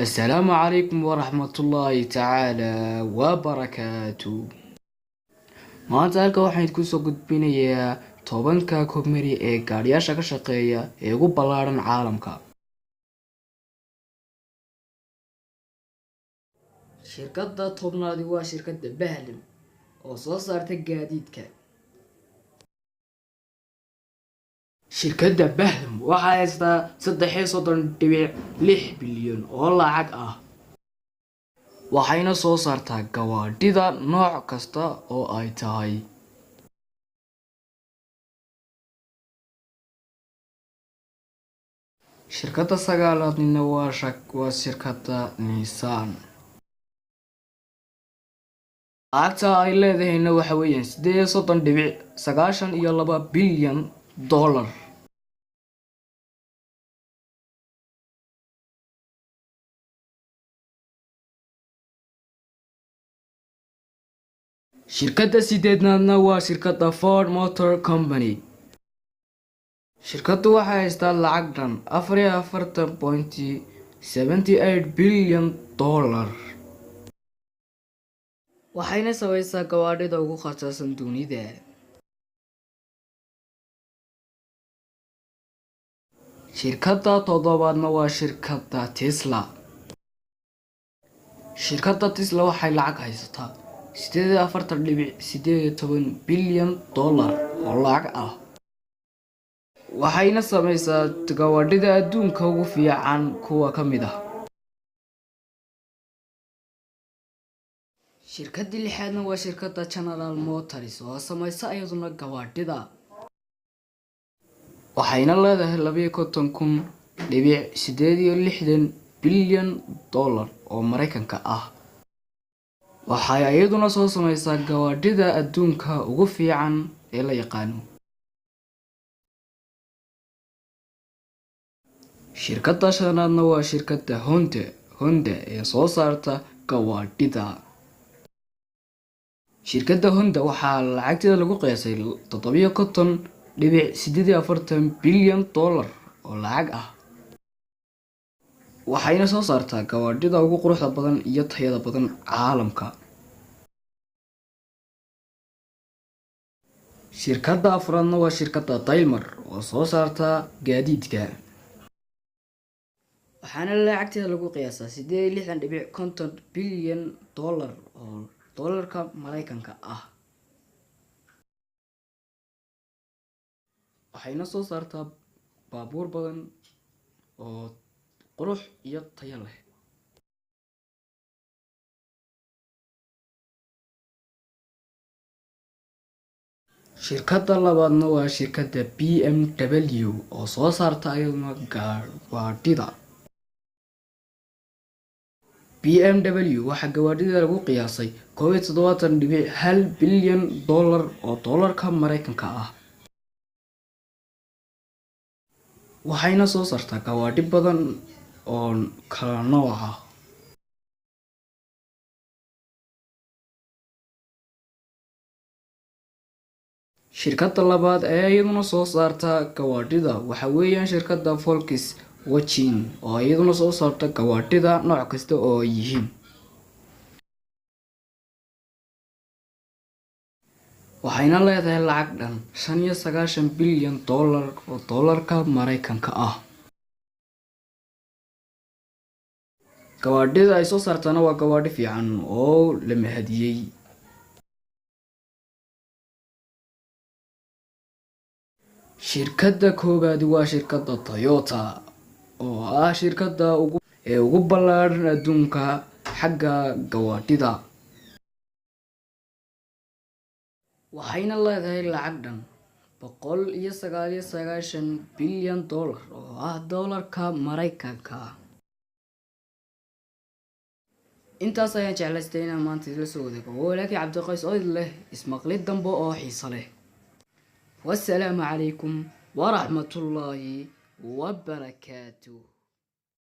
السلام عليكم ورحمة الله تعالى وبركاته. maanta halka waxaan idinku soo gudbinayaa tobanka kobmari ee gaariyaasha ka shaqeeya ee ugu ballaaran caalamka. shirkadda tobnaadi waa shirkadda Bahlam oo soo saarta gaadiidka. shirkadda Bahlam waxay haystaa 3.6 bilyan oo lacag ah, waxayna soo saartaa gawaadhida nooc kasta oo ay tahay. shirkadda sagaalaadna waa shirkadda Nissan. lacagta ay leedahayna waxa weeyaan 8.92 bilyan dollar. shirkadda sideednaadna waa shirkadda Ford Motor Company. shirkaddu waxay haystaa lacag dhan 44.78 bilyan dollar, waxayna samaysaa gawaadhida ugu khatarsan dunida. shirkadda toddobaadna waa shirkadda Tesla. shirkadda Tesla waxay lacag haysataa 48.18 bilyan dollar oo lacag ah, waxayna samaysaa gawaadhida adduunka ugu fiican kuwa ka mid ah. shirkadda lixaadna waa shirkadda General Motors oo samaysa iyaduna gawaadhida, waxayna leedahay 52.68 bilyan dollar oo Mareykanka ah, waxay iyaduna soo samaysaa gawaadhida adduunka ugu fiican ee la yaqaano. shirkadda shanaadna waa shirkadda Honda ee soo saarta gawaadhida. shirkadda Honda waxaa lacagteeda lagu qiyaasay 7.48 bilyan dollar oo lacag ah, waxayna soo saartaa gawaadhida ugu quruxda badan iyo tayada badan caalamka. shirkadda afraadna waa shirkadda Daimler oo soo saarta gaadiidka, waxaana lacagteeda lagu qiyaasaa 68.50 bilyan dollar oo dollarka Mareykanka ah, waxayna soo saartaa baabuur badan oo qurux iyo tayo leh. shirkadda labaadna waa shirkadda BMW oo soo saarta iyaduna gawaadhida. BMW waxaa gawaadhida lagu qiyaasay 71.1 bilyan dollar oo dollarka Mareykanka ah, waxayna soo saartaa gawaadhi badan oo kala nooc ah. shirkadda labaad ee iyaduna soo saarta gawaadhida waxa weeyaan shirkadda Volkswagen oo iyaduna soo saarta gawaadhida nooc kasta oo ay yihiin, waxayna leedahay lacag dhan 95 bilyan dollar oo dollarka Mareykanka ah. gawaadhida ay soo saartana waa gawaadhi fiican oo la mahadiyey. shirkadda koowaad waa shirkadda Toyota oo ah shirkadda ugu ballaaran adduunka xagga gawaadhida, waxayna leedahay lacag dhan 199 bilyan dollar oo ah dollarka Mareykanka. intaas ayaan jeclaystay inaan maanta idila soo wadaago. walaalkii Cabdiqays oo idin leh ismaqlid dambe oo xiiso leh. والسلام عليكم ورحمة الله وبركاته.